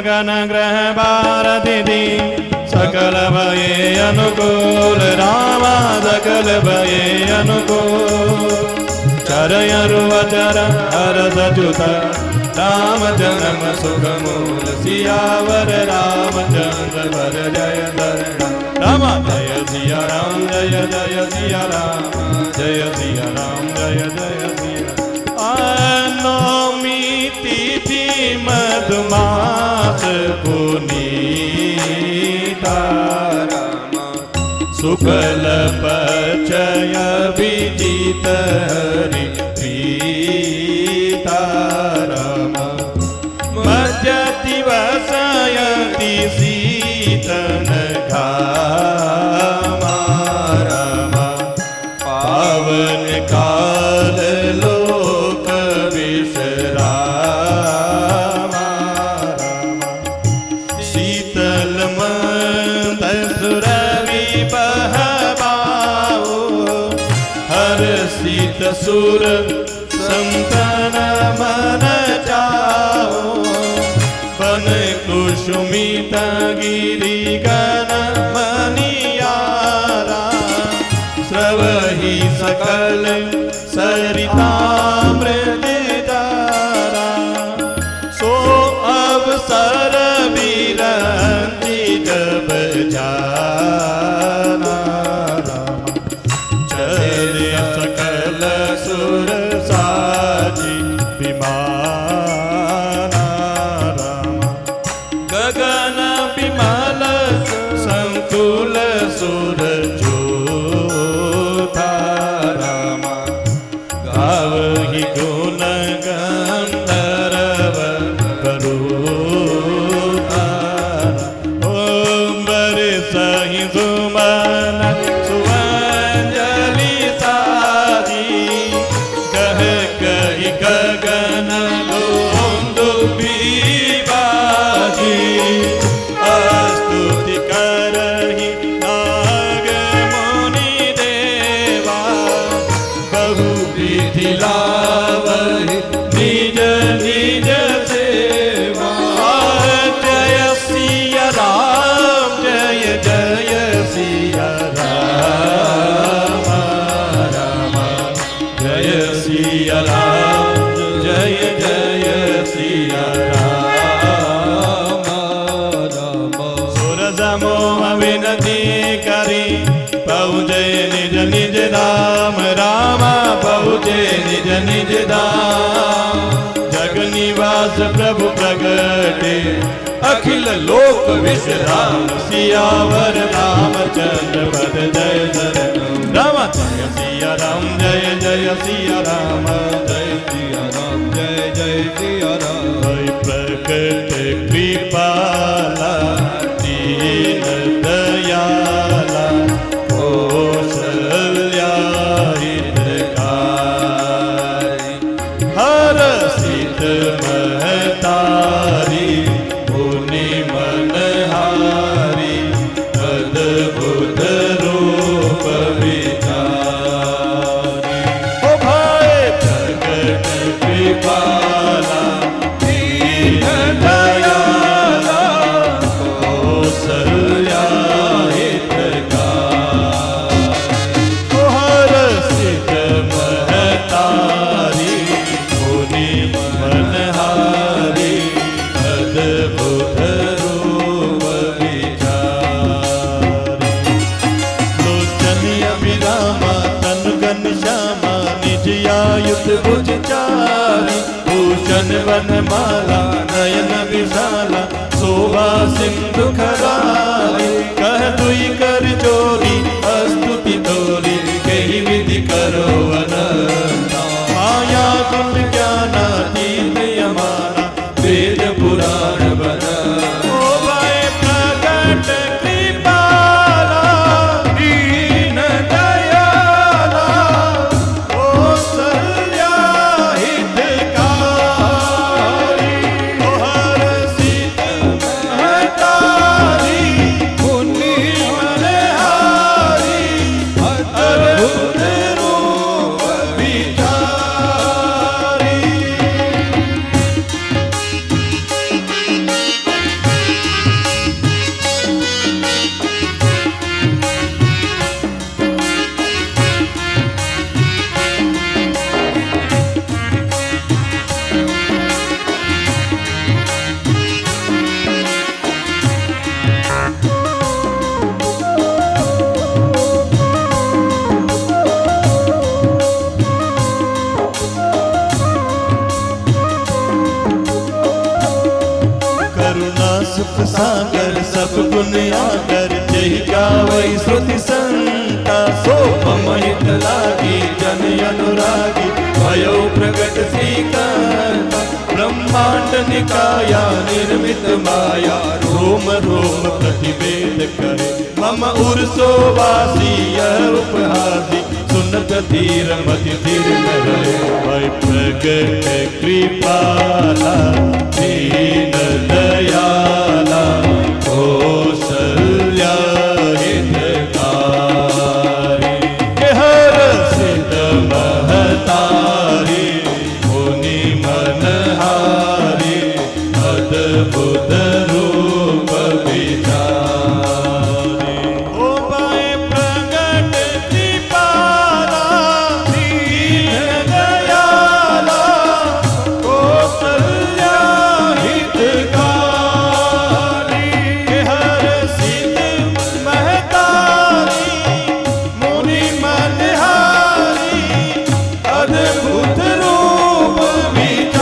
गगन ग्रह भारती सकल भये अनुकूल रामा सकल भये अनुकूल चरयरु अचर हरस जुत राम जन्म सुख मूल सियावर रामचंद्र वर जय धरण राम जय सिया राम जय जय सिया राम जय सिया राम जय जय सिया नौमी तिथि मधुमास पुनीता शुक्ल पचय विजित हरि प्रीता मध्य दिवसयति शीतन घामा पावन काल लोक विश्रामा शीतल मंद सुरवि बहबाओ हर शीत सुर संतन मन जाओ बन कुसुमित गिरि गण मनियारा स्रवहि सकल सरितामृतधारा सो अवसर विरंति जब जाना चले सकल सुर साजी विमाना गगन विमल संकुल सुर जोधा रामा गावहि गुण गंधर्व वरुधा ओम बरसहि सुमन सुअंजलि साजी कह कहि गगन दुंदुभि बाजी स्तुति करहि नाग मुनि देवा बहु विधि लावहि निज निज सेवा जय सिया राम जय जय सिया राम राम जय सिया राम जय जय सिया राम सुरसमोह विनती करी पहुँचे निज निज धाम रामा पहुँचे निज निज धाम जग निवास प्रभु प्रगटे अखिल लोक विश्राम सियावर रामचंद्र पद जय धरण राम जय सिया राम जय जय सिया राम जय सिया राम जय जय सिया राम प्रकट कृपाला दीन दयाला कौशल्या हितकारी हर सिद्ध महतारी मुनि मनहारी अद्भुत रूप विचारी ओ भाई प्रकट कृपाला दीन दयाला कौशल्या हितकारी ओ हर सिद्ध महतारी मुनि मनहारी अद्भुत रूप विचारी लोचन अभिरामा तनु घनश्यामा निज आयुध भुज चारी भूषण वनमाला नयन विशाला शोभा सिंधु खरारी कह दुई कर जोरी स्तुति तोरी कही विधि करो अनंता माया गुण ज्ञानातीत यमाना वेद पुराण बना ओ भाई प्रकट कृपाला दीन दयाला कौशल्या हितकारी मम हित लागी जन अनुरागी भयो प्रगट श्रीकर्ता ब्रह्मांड निकाया निर्मित माया रोम रोम प्रतिवेद करे मम उर्सो वासी यह उपहासी सुनत धीर मति धीर न रहे भय प्रगट कृपाला दीन दयाला कौशल्या हितकारी के हर सिद्ध महतारी मुनि मनहारी अद्भुत रूप विचारी ओ भय प्रगट कृपाला दीन दयाला कौशल्या हितकारी के हर सिद्ध महतारी मुनि मनहारी अद्भुत रूप विचारी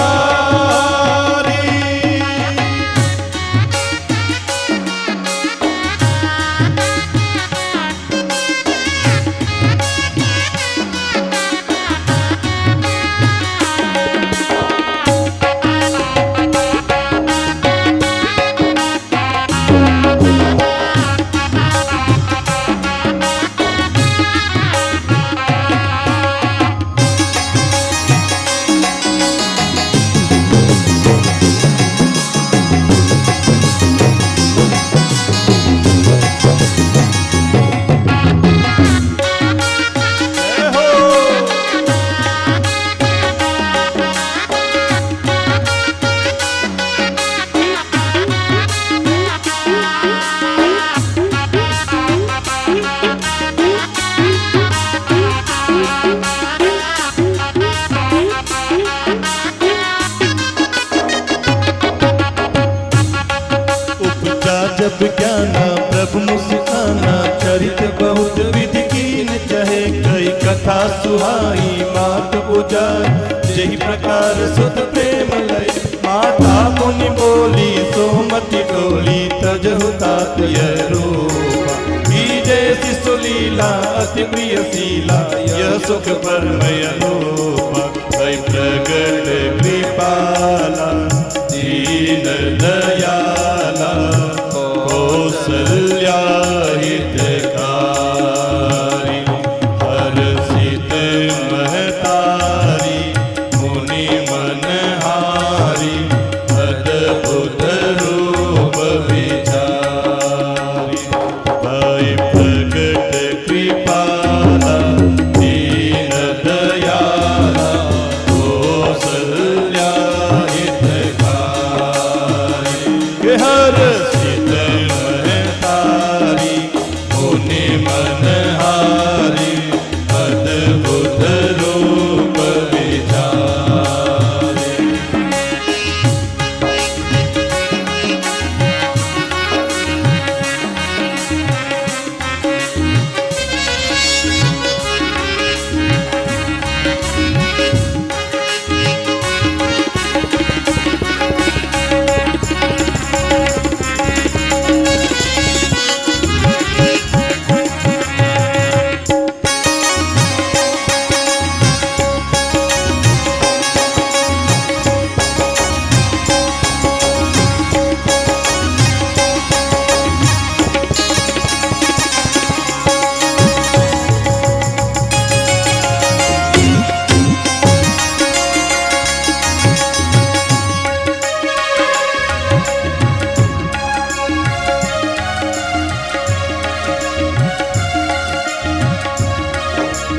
उपजा जब ज्ञाना प्रभु मुस्काना चरित बहुत विधि कीन चहे कई कथा सुहाई मात उजाई जही प्रकार सुत प्रेम लय माता मुनि बोली सोमति डोली तजहु तात यह रूपा की जैसी सुलीला अति प्रिय शीला यह सुख परमय रूपा भय प्रगट कृपाला दीन दयाला कौशल्या हितकारी हर सिद्ध महतारी मुनि मनहारी अद्भुत रूप विचारी भय प्रगट कृपाला दीन दयाला कौशल्या हितकारी के हर सिद्ध महतारी मुनि मनहारी अद्भुत रूप विचारी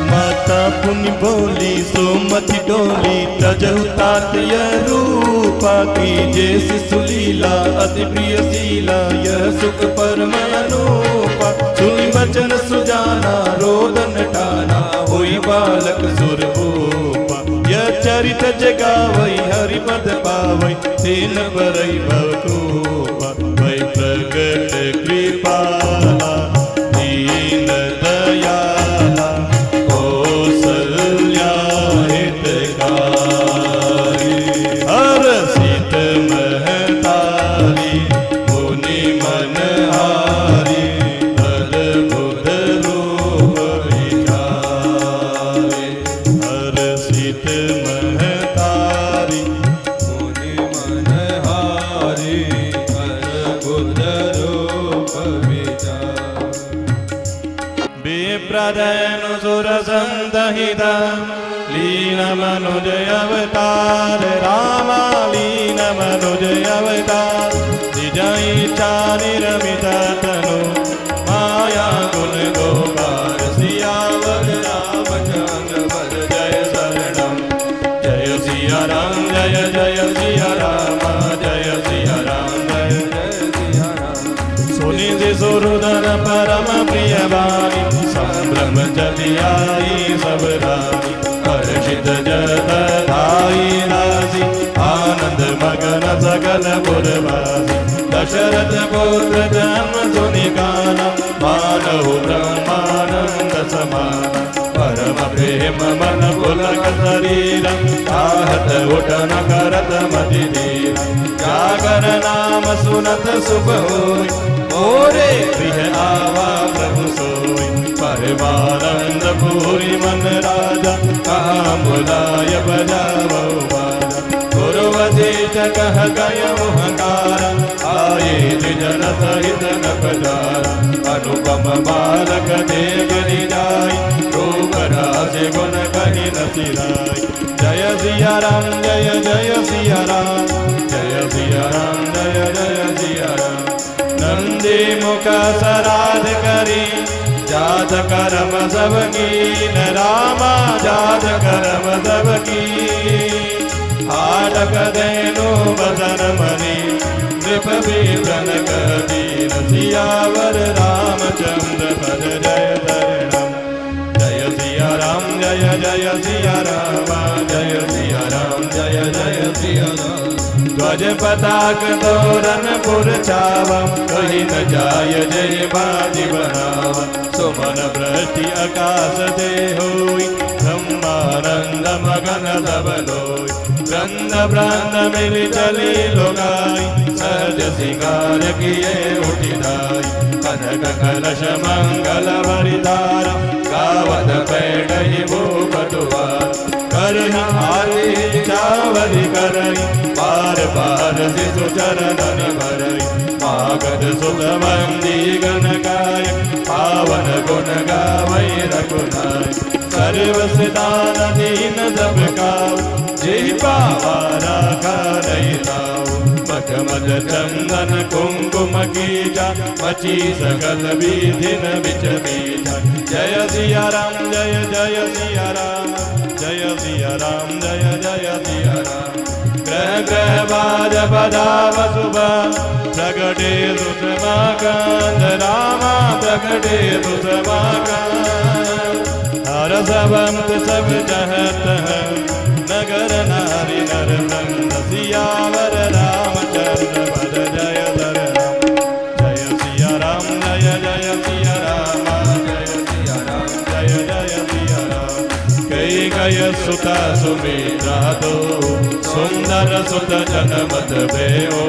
माता पुनि बोली सोमति डोली तजहु तात यह रूपा की जैसी सुलीला अति प्रिय शीला यह सुख परम अनूपा सुनि बचन सुजाना रोदन ठाना हुई बालक सुरभूपा यह चरित जगावई हरि पद पावई तेन बरई भवकूपा भय प्रगट कृपाला दीन दयाला कौशल्या हितकारी हर सिद्ध महतारी मुनि मनहारी अद्भुत रूप विचारी संत हितम लीन मनुज अवतार रामा लीन मनुज अवतार निजई चानिरमित तनु माया गुण गोपार सियावर रामचंद्र पद जय शरणम जय सिया राम जय जय सिया राम जय सिया राम जय जय सिया राम सुनिधि सुरधर परम प्रिय वाणी संभ्रम चली आई सब रानी हर्षित जत धाई राशि आनंद मगन सकल पुरवासी दशरथ पुत्र जन्म सुनि गाना मानहु ब्रह्मानंद समान परम प्रेम मन पुलक शरीरम आहत उठन करत मति धीर जागर नाम सुनत सुख होय मोरे गृह आवा प्रभु सोय परमानंद पूरी मन राजा कहाँ बुलाय बजावो बाजा गुरुवधीच कह गय मुहकारा आये द्विजन सहित नपजारा अनुपम बालक देख निजाय रूप राशि गुण कहि न सिराय जय सिया राम जय जय सिया राम जय सिया राम जय जय सिया राम नंदी मुख सराध करी जात करम सब कीन रामा जात करम सब की आडक देनु बदन मणि नृप विप्रन दीन सियावर रामचंद्र पद जय शरणम जय सिया राम जय जय सिया राम जय सिया राम जय जय सिया राम ध्वज पताक तोरण पुर छावम कहीं न जाय जय बाजी बनावा सुमन वृष्टि आकाश दे होई ब्रह्मानंद मगन सब लोई वृंद वृंद मिल चली लोगाई सहज सिंगार किए उठिदाई कनक कलश मंगल वरिधारा गावत पैडहि भूपटुवार करहि आरती चावरि करहि बार बार शिशु चरणन भरहि मागध सुत वंदी गण गाय पावन गुण गावै रघुनाय सर्व सिदान दीन सब काऊ जे पावा राखा नहीं ताऊ मखमल चंदन कुंकुम कीजा मची सकल विधिन बिच बीजा जय सिया राम जय जय सिया राम जय सिया राम जय जय सिया राम ग्रह ग्रह बाज बजाव सुबह प्रगटे सुषमा कांद रामा प्रगटे सुषमा कांद हर सबंत सब जहत है नगर नारी नर वृंद सियावर रामचंद्र पद जय शरणम जय सिया राम जय जय सिया राम जय सिया राम जय जय सिया राम कई गय सुता सुमित्रा दो सुंदर सुत जनमत भयो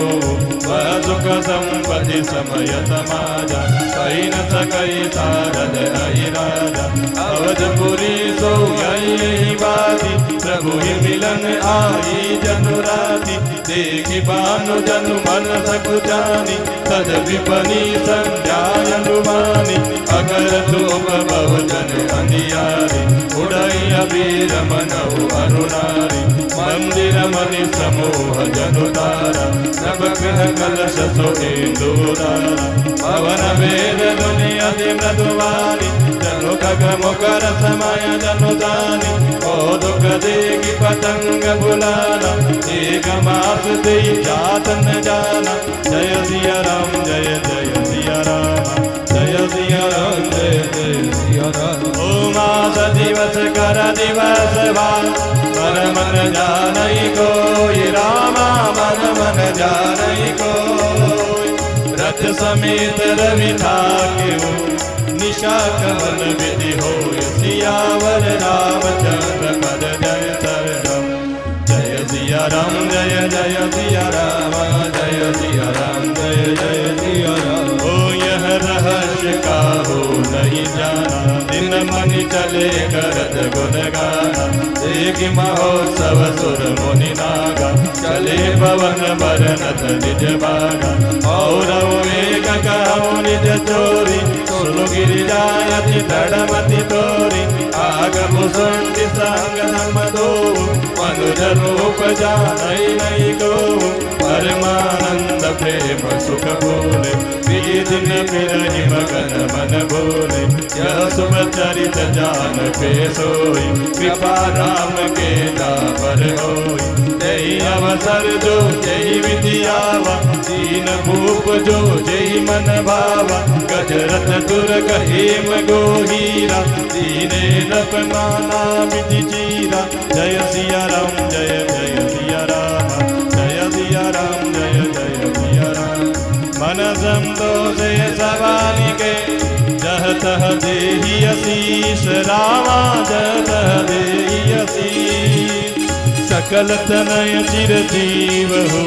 वह सुख संपत्ति समय समाजा कई न सकई सारद आई राजा अवधपुरी सो यही बाती प्रभु ही मिलन आई जनु राती देखी भानु जनु मन सकु जानी तद विपनी संध्याय अनुमानी अगर तुम बहुजन अंधियारी उड़ई अबीर मनहु अरुणारी मंदिर मणि समूह जनुतारा नभ ग्रह कलश सोहेन्दुरारा पवन वेद ध्वनि अति मृदुवाणी जनु खग मुकर समय जनु दानी ओ दुख देगी पतंग बुलाना एक मास दे जात न जाना जय सिया राम जय जय सिया राम जय सिया राम जय जय सिया राम ओ मास दिवस कर दिवस भान मन मन जानई कोई रामा मन मन जानई कोई रथ समेत रवि ठाके हो निशा कवन विधि हो सियावर रामचंद्र पद जय शरणम जय सिया राम जय जय सिया राम जय सिया राम जय जय सिया राम ओ यह रहस्य का हो नहीं जाना दिन मन चले करत गुण गाना एक महोत्सव सुर मुनि नागा चले पवन बरनत निज बागा और एक कहु निज चोरी सुनु गिरिजायति तड़मति तोरी आ सुंडि संगम दो मनुज रूप जानई नहीं गो परमानंद प्रेम सुख बोले विधि न बिरहि मगन मन बोले यह शुभ चरित जान पे सोई कृपा राम के दापर होई जय अवसर जो जय विद्यावा दीन भूप जो जय मन भावा गजरथ दुर्ग हेम गोहीरा दीने नपनाना विधि चीरा जय सिया राम जय जय सिया राम जय सिया राम जय जय सिया राम मन संतोषे सवानी के जह तह देहि आशीष रामा जह तह देहि आशीष सकल तनय चिरजीव हो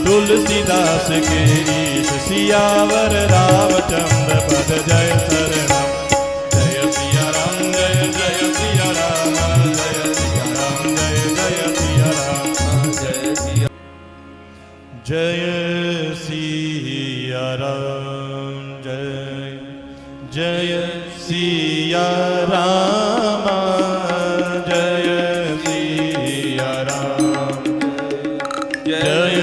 तुलसीदास के ईश सियावर रामचंद्र पद जय शरणम जय सिया राम जय जय सिया राम जय सिया राम जय जय सिया राम जय सिया जय सिया राम जय जय सिया राम जय सिया राम जय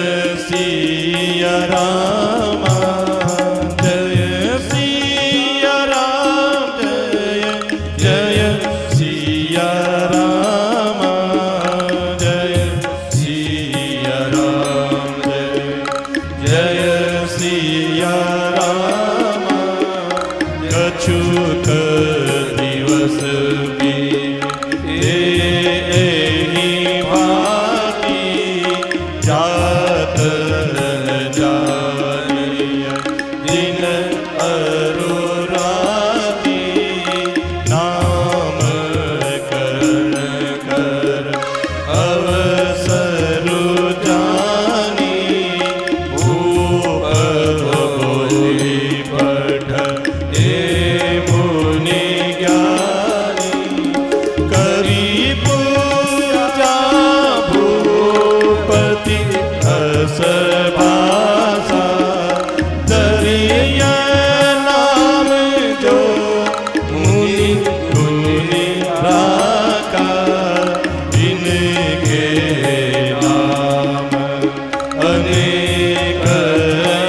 सिया राम जय सिया राम जय जय सिया राम जय सिया राम जय जय सिया राम कछुक दिवस जात जानिय दिन अरुराती नाम करण कर अवसरु जानी भूप बोली पठ ए मुनि ज्ञानी करी पूजा भूपति भाषा दरिया नाम जो मुनि गुनि राका इनके नाम अनेक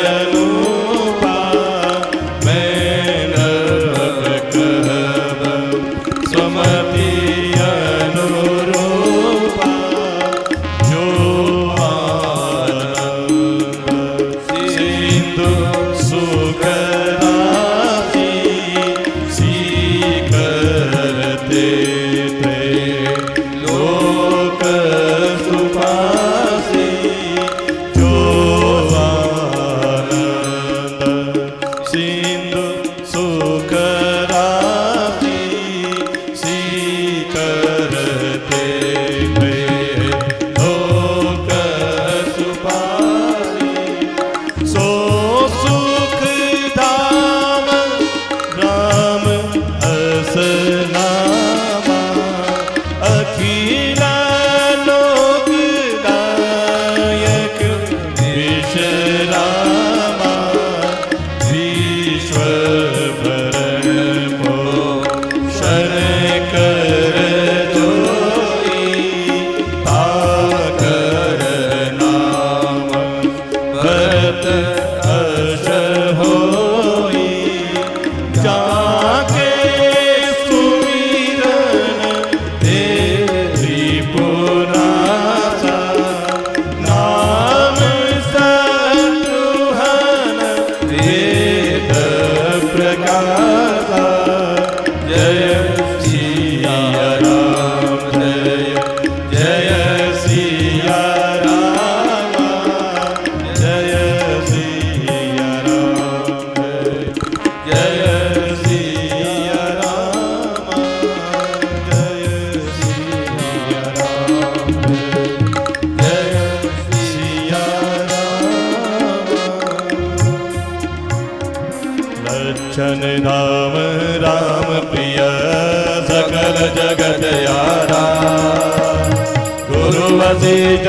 अनुपा मैं नव कहब स्वमति अनुरूपा जो लक्षण धाम राम प्रिय सकल जगत यारा गुरु वशिष्ठ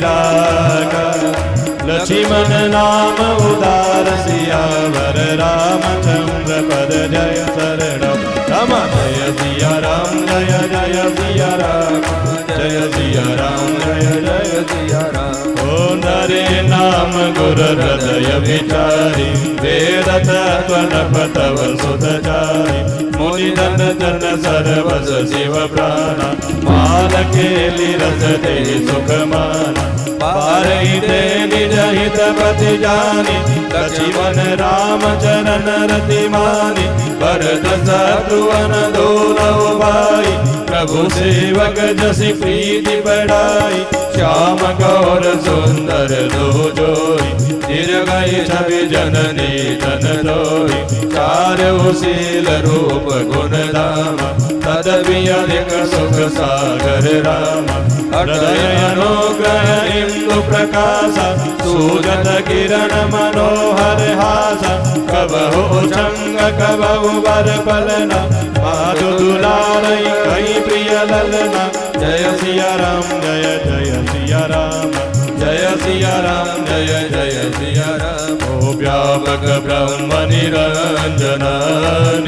रागा लक्ष्मण नाम उदार सियावर रामचंद्र पद जय शरणम राम। जय सिया राम जय जय सिया राम जय सिया राम जय जय सिया राम। ओ नरे नाम गुर हृदय विचारी वेद तत्व नपतव सुतचारी मुनि जन जन सर्वस शिव प्राणा मान केली रस दे सुख माना पारई ते निज हित पति जानी लक्ष्मण राम चरण रति मानी भरत शत्रुघ्न दोनों भाई प्रभु सेवक जसि प्रीति बढ़ाई श्याम गौर सुंदर दो जोई दीर्घायु छवि जननी तन लोई चारु शील रूप गुण धाम तदपि अधिक सुख सागर राम। हृदय अनुग्रह इंदु प्रकाश सूरत किरण मनोहर हास कबहु चंग कबहु वर पलना माधु दुलारई कई प्रिय ललना। जय सिया राम जय जय सिया राम जय सिया राम जय जय सिया राम। ओ व्यापक ब्रह्म निरंजन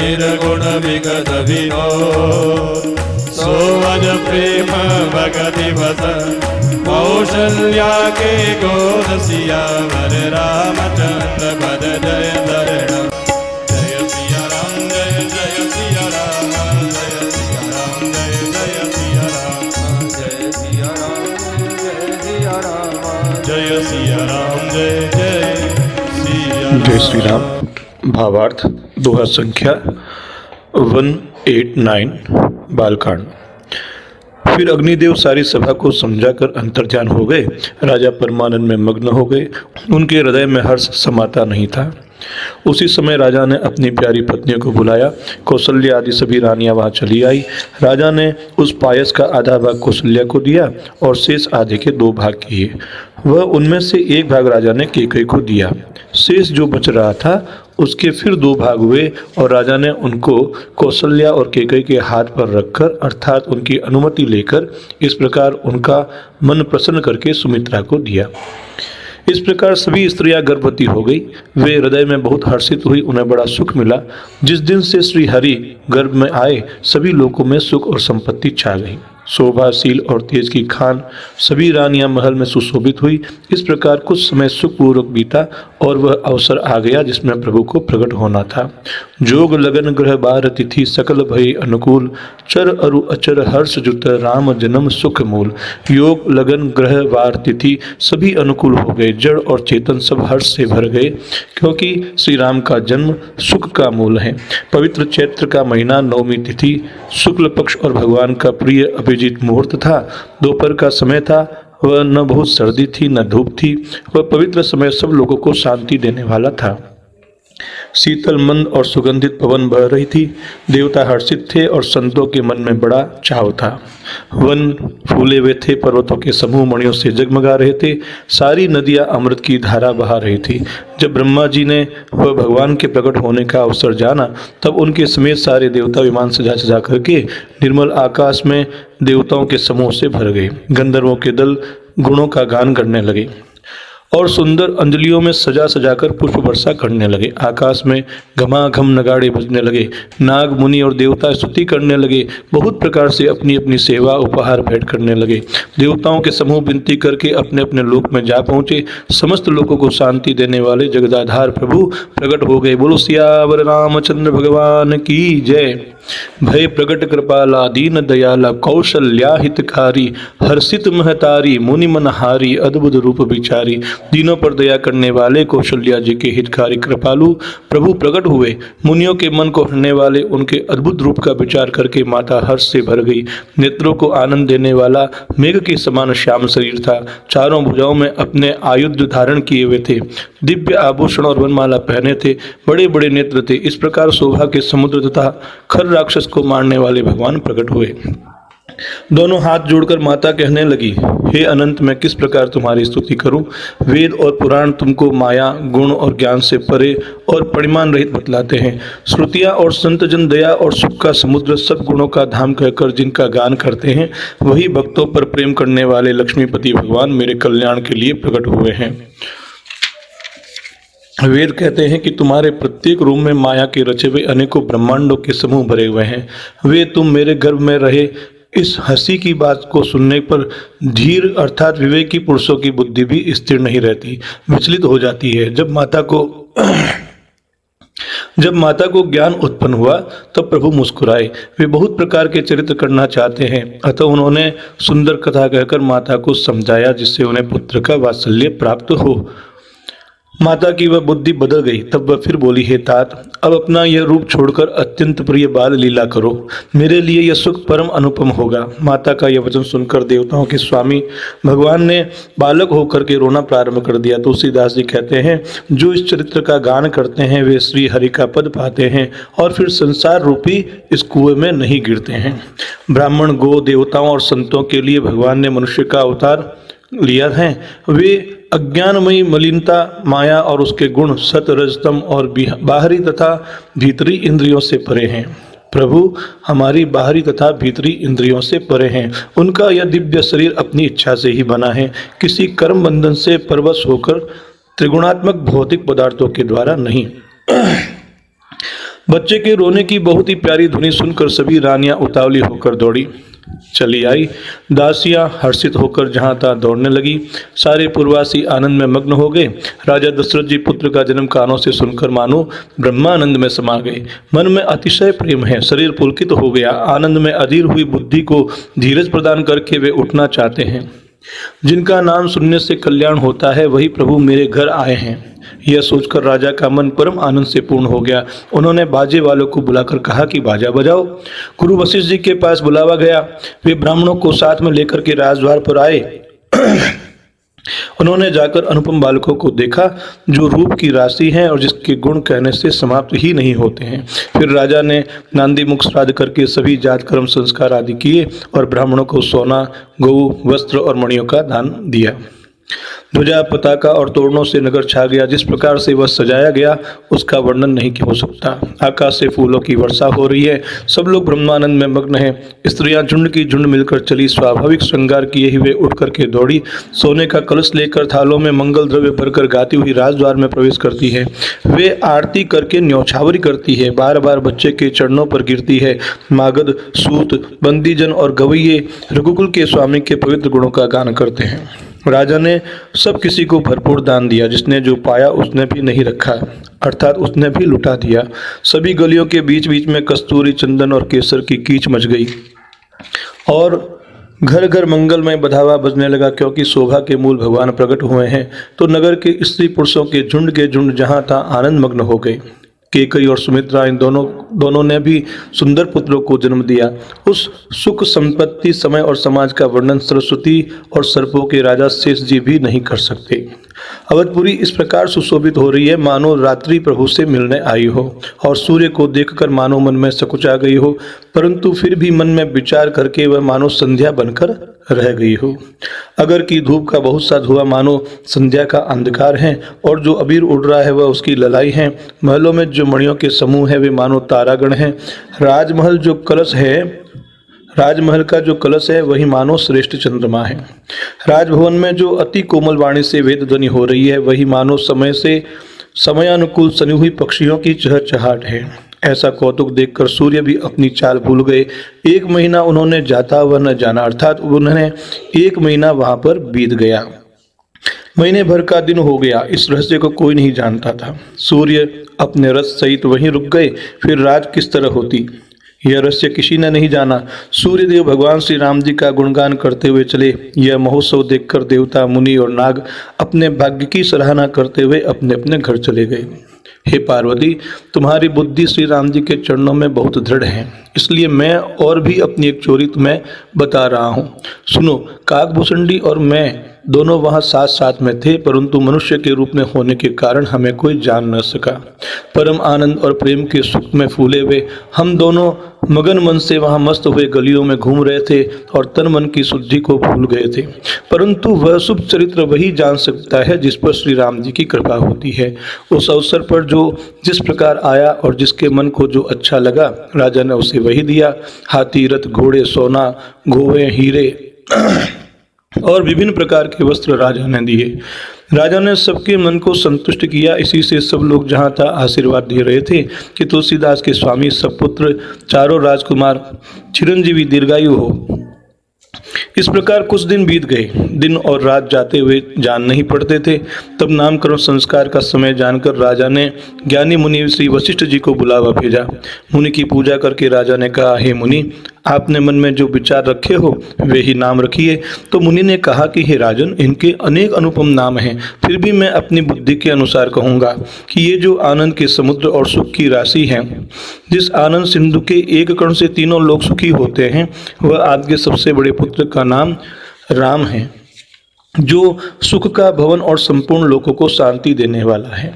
निर्गुण विगत विनोद सोअज प्रेम भगति वसन कौशल्या के गोद सियावर रामचंद्र पद जय शरणम। जय सिया राम जय जय सिया राम जय सिया राम जय जय सिया राम जय सिया राम जय सिया राम जय सिया राम जय जय सिया। जय श्री राम। भावार्थ दोहा संख्या 189 बालकांड। फिर अग्निदेव सारी सभा को समझाकर अंतर्ध्यान हो गए। राजा परमानंद में मग्न हो गए। उनके हृदय में हर्ष समाता नहीं था। उसी समय राजा ने अपनी प्यारी पत्नियों को बुलाया। कौशल्या आदि सभी रानियां वहां चली आई। राजा ने उस पायस का आधा भाग कौशल्या को दिया और शेष आधे के 2 भाग किए। वह उनमें से 1 भाग राजा ने कैकेयी को दिया। शेष जो बच रहा था उसके फिर 2 भाग हुए और राजा ने उनको कौशल्या और कैकेयी के हाथ पर रखकर अर्थात उनकी अनुमति लेकर इस प्रकार उनका मन प्रसन्न करके सुमित्रा को दिया। इस प्रकार सभी स्त्रियां गर्भवती हो गई। वे हृदय में बहुत हर्षित हुई। उन्हें बड़ा सुख मिला। जिस दिन से श्री हरि गर्भ में आए सभी लोगों में सुख और संपत्ति छा गई। शोभाशील और तेज की खान सभी रानियां महल में सुशोभित हुई। इस प्रकार कुछ समय सुखपूर्वक बीता और वह अवसर आ गया जिसमें प्रभु को प्रकट होना था। जोग लगन ग्रह बार तिथि सकल भई अनुकूल चर अरु अचर हर्ष जुत राम जन्म सुख मूल। योग लगन ग्रह वार तिथि सभी अनुकूल हो गए। जड़ और चेतन सब हर्ष से भर गए क्योंकि श्री राम का जन्म सुख का मूल है। पवित्र चैत्र का महीना नवमी तिथि शुक्ल पक्ष और भगवान का प्रिय अभिजीत मुहूर्त था। दोपहर का समय था। वह न बहुत सर्दी थी न धूप थी। वह पवित्र समय सब लोगों को शांति देने वाला था। शीतल मंद और सुगंधित पवन बह रही थी। देवता हर्षित थे और संतों के मन में बड़ा चाव था। वन फूले हुए थे। पर्वतों के समूह मणियों से जगमगा रहे थे। सारी नदियां अमृत की धारा बहा रही थी। जब ब्रह्मा जी ने वह भगवान के प्रकट होने का अवसर जाना तब उनके समेत सारे देवता विमान सजा सजा करके निर्मल आकाश में देवताओं के समूह से भर गए। गंधर्वों के दल गुणों का गान करने लगे और सुंदर अंजलियों में सजा सजाकर पुष्प वर्षा करने लगे। आकाश में घमाघम नगाड़े बजने लगे। नाग मुनि और देवता स्तुति करने लगे। बहुत प्रकार से अपनी अपनी सेवा उपहार भेंट करने लगे। देवताओं के समूह विनती करके अपने अपने लोक में जा पहुँचे। समस्त लोगों को शांति देने वाले जगदाधार प्रभु प्रकट हो गए। बोलो सियावर रामचंद्र भगवान की जय। भय प्रगट कृपाला दीन दयाला कौशल्या हितकारी हर्षित महतारी मुनि मनहारी अद्भुत रूप विचारी। दीनों पर दया करने वाले कौशल्या जी के हितकारी कृपालु प्रभु प्रकट हुए। मुनियों के मन को हरने वाले उनके अद्भुत रूप का विचार करके माता हर्ष से भर गई। नेत्रों को आनंद देने वाला मेघ के समान श्याम शरीर था। चारों भुजाओं में अपने आयुध धारण किए हुए थे। दिव्य आभूषण और वनमाला पहने थे। बड़े बड़े नेत्र थे। इस प्रकार शोभा के समुद्र तथा खर राक्षस को मारने वाले भगवान प्रकट हुए। दोनों हाथ जोड़कर माता कहने लगी, हे अनंत, मैं किस प्रकार तुम्हारी स्तुति करूं। वेद और पुराण तुमको माया गुण और ज्ञान से परे और परिमाण रहित बतलाते हैं। श्रुतियां और संत जन दया और सुख का समुद्र सब गुणों का धाम कहकर जिनका गान करते हैं वही भक्तों पर प्रेम करने वाले लक्ष्मीपति भगवान मेरे कल्याण के लिए प्रकट हुए हैं। वेद कहते हैं कि तुम्हारे प्रत्येक रूम में माया के रचे हुए अनेकों ब्रह्मांडों के समूह भरे हुए हैं। वे तुम मेरे गर्भ में रहे इस हंसी की बात को सुनने पर धीर अर्थात विवेकी पुरुषों की बुद्धि भी स्थिर नहीं रहती, विचलित हो जाती है। जब माता को ज्ञान उत्पन्न हुआ तब प्रभु मुस्कुराए। वे बहुत प्रकार के चरित्र करना चाहते हैं, अतः उन्होंने सुंदर कथा कहकर माता को समझाया जिससे उन्हें पुत्र का वात्सल्य प्राप्त हो। माता की वह बुद्धि बदल गई। तब वह फिर बोली, हे तात, अब अपना यह रूप छोड़कर अत्यंत प्रिय बाल लीला करो, मेरे लिए यह सुख परम अनुपम होगा। माता का यह वचन सुनकर देवताओं के स्वामी भगवान ने बालक होकर के रोना प्रारंभ कर दिया। तुलसीदास जी कहते हैं, जो इस चरित्र का गान करते हैं वे श्री हरि का पद पाते हैं और फिर संसार रूपी इस कुएं में नहीं गिरते हैं। ब्राह्मण, गो, देवताओं और संतों के लिए भगवान ने मनुष्य का अवतार लिया है। वे अज्ञानमयी मलिनता, माया और उसके गुण सत, रजतम और बाहरी तथा भीतरी इंद्रियों से परे हैं। प्रभु हमारी बाहरी तथा भीतरी इंद्रियों से परे हैं। उनका यह दिव्य शरीर अपनी इच्छा से ही बना है, किसी कर्म बंधन से परवश होकर त्रिगुणात्मक भौतिक पदार्थों के द्वारा नहीं। बच्चे के रोने की बहुत ही प्यारी ध्वनि सुनकर सभी रानियां उतावली होकर दौड़ी चली आई। दासियां हर्षित होकर जहां तहां दौड़ने लगी। सारे पूर्ववासी आनंद में मग्न हो गए। राजा दशरथ जी पुत्र का जन्म कानों से सुनकर मानो ब्रह्मानंद में समा गए। मन में अतिशय प्रेम है, शरीर पुलकित हो गया। आनंद में अधीर हुई बुद्धि को धीरज प्रदान करके वे उठना चाहते हैं। जिनका नाम सुनने से कल्याण होता है वही प्रभु मेरे घर आए हैं। यह सोचकर राजा का मन परम आनंद से पूर्ण हो गया। उन्होंने बाजे वालों को बुलाकर कहा कि बाजा बजाओ। गुरु वशिष्ठ जी के पास बुलावा गया। वे ब्राह्मणों को साथ में लेकर के राजद्वार पर आए। उन्होंने जाकर अनुपम बालकों को देखा जो रूप की राशि हैं और जिसके गुण कहने से समाप्त ही नहीं होते हैं। फिर राजा ने नांदी मुख श्राद्ध करके सभी जात कर्म संस्कार आदि किए और ब्राह्मणों को सोना, गौ, वस्त्र और मणियों का दान दिया। ध्वजा, पताका और तोरणों से नगर छा गया। जिस प्रकार से वह सजाया गया उसका वर्णन नहीं हो सकता। आकाश से फूलों की वर्षा हो रही है। सब लोग ब्रह्मानंद में मग्न हैं। स्त्रियां झुंड की झुंड मिलकर चली। स्वाभाविक श्रृंगार किए ही वे उठ करके दौड़ी। सोने का कलश लेकर थालों में मंगल द्रव्य भरकर गाती हुई राजद्वार में प्रवेश करती है। वे आरती करके न्यौछावरी करती है, बार बार बच्चे के चरणों पर गिरती है। मागध, सूत, बंदीजन और गवैये रघुकुल के स्वामी के पवित्र गुणों का गान करते हैं। राजा ने सब किसी को भरपूर दान दिया। जिसने जो पाया उसने भी नहीं रखा, अर्थात उसने भी लुटा दिया। सभी गलियों के बीच बीच में कस्तूरी, चंदन और केसर की कीच मच गई और घर घर मंगलमय बधावा बजने लगा। क्योंकि शोभा के मूल भगवान प्रकट हुए हैं तो नगर के स्त्री पुरुषों के झुंड जहां तहां आनंद मग्न हो गए। केकई और सुमित्रा इन दोनों ने भी सुंदर पुत्रों को जन्म दिया। उस सुख, संपत्ति, समय और समाज का वर्णन सरस्वती और सर्पों के राजा शेष जी भी नहीं कर सकते। अवधपुरी इस प्रकार सुशोभित हो रही है मानो रात्रि प्रभु से मिलने आई हो और सूर्य को देखकर मानो मन में सकुचा गई हो, परंतु फिर भी मन में विचार करके वह मानो संध्या बनकर रह गई हो। अगर की धूप का बहुत सा धुआं मानो संध्या का अंधकार है और जो अबीर उड़ रहा है वह उसकी ललाई है। महलों में जो मणियों के समूह है वे मानो तारागण हैं। राजमहल का जो कलश है वही मानो श्रेष्ठ चंद्रमा है। राजभवन में जो अति कोमल वाणी से वेद ध्वनि हो रही है वही मानो समयानुकूल सनी हुई पक्षियों की चहचहाट है। ऐसा कौतुक देखकर सूर्य भी अपनी चाल भूल गए। 1 महीना उन्होंने जाता हुआ न जाना, अर्थात उन्होंने 1 महीना वहां पर बीत गया। महीने भर का दिन हो गया। इस रहस्य को कोई नहीं जानता था। सूर्य अपने रथ सहित वहीं रुक गए। फिर रात किस तरह होती यह रहस्य किसी ने नहीं जाना। सूर्यदेव भगवान श्री राम जी का गुणगान करते हुए चले। यह महोत्सव देखकर देवता, मुनि और नाग अपने भाग्य की सराहना करते हुए अपने अपने घर चले गए। हे पार्वती, तुम्हारी बुद्धि श्री राम जी के चरणों में बहुत दृढ़ है, इसलिए मैं और भी अपनी एक चोरी तुम्हें बता रहा हूँ। सुनो, काकभूषणी और मैं दोनों वहाँ साथ साथ में थे, परंतु मनुष्य के रूप में होने के कारण हमें कोई जान न सका। परम आनंद और प्रेम के सुख में फूले हुए हम दोनों मगन मन से वहाँ मस्त हुए गलियों में घूम रहे थे और तन मन की शुद्धि को भूल गए थे। परंतु वह शुभ चरित्र वही जान सकता है जिस पर श्री राम जी की कृपा होती है। उस अवसर पर जो जिस प्रकार आया और जिसके मन को जो अच्छा लगा राजा ने उसे वही दिया। हाथी, रथ, घोड़े, सोना, गोवे, हीरे और विभिन्न प्रकार के वस्त्र राजा ने दिए। राजा ने सबके मन को संतुष्ट किया। इसी से सब लोग जहाँ था आशीर्वाद दे रहे थे कि तुलसीदास के स्वामी सपुत्र चारों राजकुमार चिरंजीवी दीर्घायु हो। इस प्रकार कुछ दिन बीत गए। दिन और रात जाते हुए जान नहीं पड़ते थे। तब नामकरण संस्कार का समय जानकर राजा ने ज्ञानी मुनि श्री वशिष्ठ जी को बुलावा भेजा। मुनि की पूजा करके राजा ने कहा, हे मुनि, आपने मन में जो विचार रखे हो वे ही नाम रखिए। तो मुनि ने कहा कि हे राजन, इनके अनेक अनुपम नाम हैं, फिर भी मैं अपनी बुद्धि के अनुसार कहूँगा कि ये जो आनंद के समुद्र और सुख की राशि है, जिस आनंद सिंधु के एक कण से तीनों लोग सुखी होते हैं, वह आपके सबसे बड़े पुत्र का नाम राम है, जो सुख का भवन और संपूर्ण लोगों को शांति देने वाला है।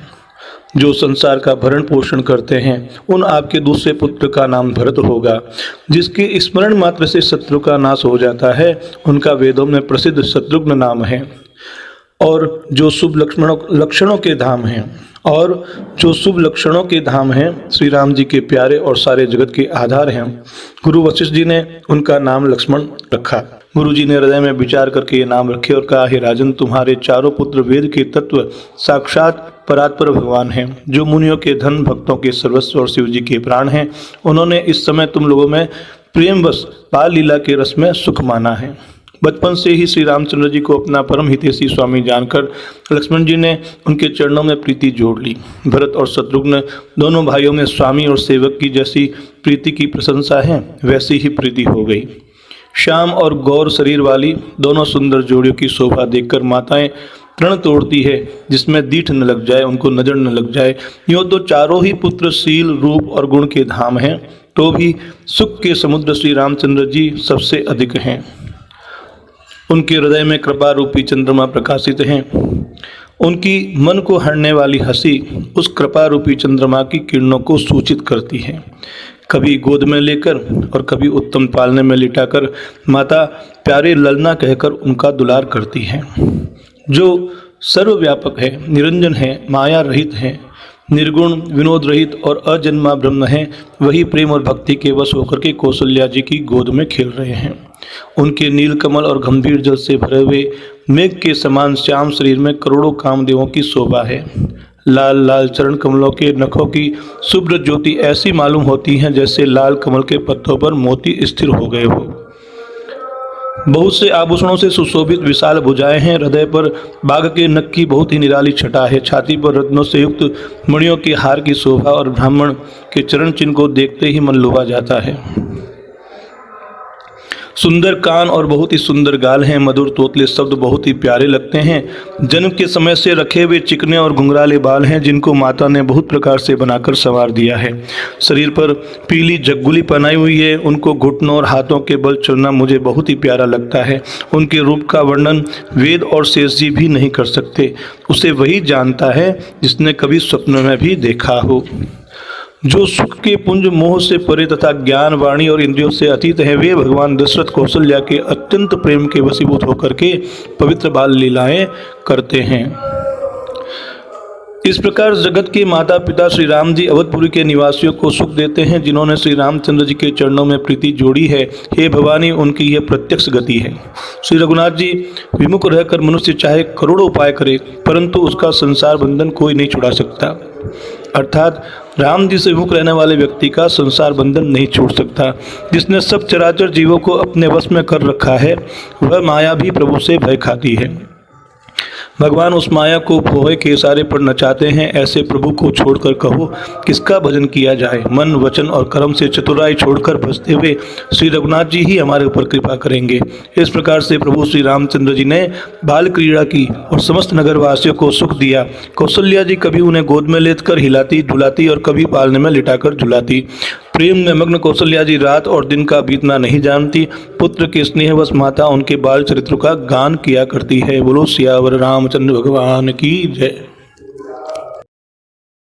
जो संसार का भरण पोषण करते हैं, उन आपके दूसरे पुत्र का नाम भरत होगा, जिसके स्मरण मात्र से शत्रु का नाश हो जाता है। उनका वेदों में प्रसिद्ध शत्रुघ्न नाम है। और जो शुभ लक्षणों के धाम हैं श्री राम जी के प्यारे और सारे जगत के आधार हैं, गुरु वशिष्ठ जी ने उनका नाम लक्ष्मण रखा। गुरु जी ने हृदय में विचार करके ये नाम रखे और कहा, हे राजन, तुम्हारे चारों पुत्र वेद के तत्व साक्षात परात्पर भगवान हैं, जो मुनियों के धन, भक्तों के सर्वस्व और शिव जी के प्राण हैं। उन्होंने इस समय तुम लोगों में प्रेमवश बाल लीला के रस में सुख माना है। बचपन से ही श्री रामचंद्र जी को अपना परम हितैषी स्वामी जानकर लक्ष्मण जी ने उनके चरणों में प्रीति जोड़ ली। भरत और शत्रुघ्न दोनों भाइयों में स्वामी और सेवक की जैसी प्रीति की प्रशंसा है, वैसी ही प्रीति हो गई। श्याम और गौर शरीर वाली दोनों सुंदर जोड़ियों की शोभा देखकर माताएं प्रण तोड़ती है, जिसमें दीठ न लग जाए, उनको नजर न लग जाए। यूँ तो चारों ही पुत्र शील, रूप और गुण के धाम हैं, तो भी सुख के समुद्र श्री रामचंद्र जी सबसे अधिक हैं। उनके हृदय में कृपा रूपी चंद्रमा प्रकाशित हैं। उनकी मन को हरने वाली हंसी उस कृपा रूपी चंद्रमा की किरणों को सूचित करती है। कभी गोद में लेकर और कभी उत्तम पालने में लिटाकर माता प्यारे ललना कहकर उनका दुलार करती है। जो सर्वव्यापक है, निरंजन है, माया रहित है, निर्गुण, विनोद रहित और अजन्मा ब्रह्म है, वही प्रेम और भक्ति के वश होकर के कौशल्या जी की गोद में खेल रहे हैं। उनके नीलकमल और गंभीर जल से भरे हुए मेघ के समान श्याम शरीर में करोड़ों कामदेवों की शोभा है। लाल लाल चरण कमलों के नखों की शुभ्र ज्योति ऐसी मालूम होती है जैसे लाल कमल के पत्तों पर मोती स्थिर हो गए हो। बहुत से आभूषणों से सुशोभित विशाल भुजाएं हैं। हृदय पर बाघ के नख की बहुत ही निराली छटा है। छाती पर रत्नों से युक्त मणियों के हार की शोभा और ब्राह्मण के चरण चिन्ह को देखते ही मन लुभा जाता है। सुंदर कान और बहुत ही सुंदर गाल हैं। मधुर तोतले शब्द बहुत ही प्यारे लगते हैं। जन्म के समय से रखे हुए चिकने और घुंघराले बाल हैं, जिनको माता ने बहुत प्रकार से बनाकर संवार दिया है। शरीर पर पीली जग्गुली पहनाई हुई है। उनको घुटनों और हाथों के बल चलना मुझे बहुत ही प्यारा लगता है। उनके रूप का वर्णन वेद और शेष जी भी नहीं कर सकते। उसे वही जानता है जिसने कभी स्वप्न में भी देखा हो। जो सुख के पुंज मोह से परे तथा ज्ञान, वाणी और इंद्रियों से अतीत है, वे भगवान दशरथ कौशल्या के अत्यंत प्रेम के वशीभूत होकर के पवित्र बाल लीलाएं करते हैं। इस प्रकार जगत के माता पिता श्री राम जी अवधपुरी के निवासियों को सुख देते हैं, जिन्होंने श्री रामचंद्र जी के चरणों में प्रीति जोड़ी है। हे भवानी, उनकी यह प्रत्यक्ष गति है। श्री रघुनाथ जी विमुख रहकर मनुष्य चाहे करोड़ों उपाय करे, परंतु उसका संसार बंधन कोई नहीं छुड़ा सकता। अर्थात राम जी से विमुख रहने वाले व्यक्ति का संसार बंधन नहीं छूट सकता। जिसने सब चराचर जीवों को अपने वश में कर रखा है, वह माया भी प्रभु से भय खाती है। भगवान उस माया को भोए के इशारे पर नचाते हैं। ऐसे प्रभु को छोड़कर कहो किसका भजन किया जाए। मन, वचन और कर्म से चतुराई छोड़कर बसते हुए श्री रघुनाथ जी ही हमारे ऊपर कृपा करेंगे। इस प्रकार से प्रभु श्री रामचंद्र जी ने बाल क्रीड़ा की और समस्त नगरवासियों को सुख दिया। कौशल्या जी कभी उन्हें गोद में लेकर हिलाती डुलाती और कभी पालने में लिटाकर झुलाती। प्रेम में मग्न कौशल्या जी रात और दिन का बीतना नहीं जानती। पुत्र के स्नेहवश माता उनके बाल चरित्र का गान किया करती है। बोलो सियावर रामचंद्र भगवान की जय।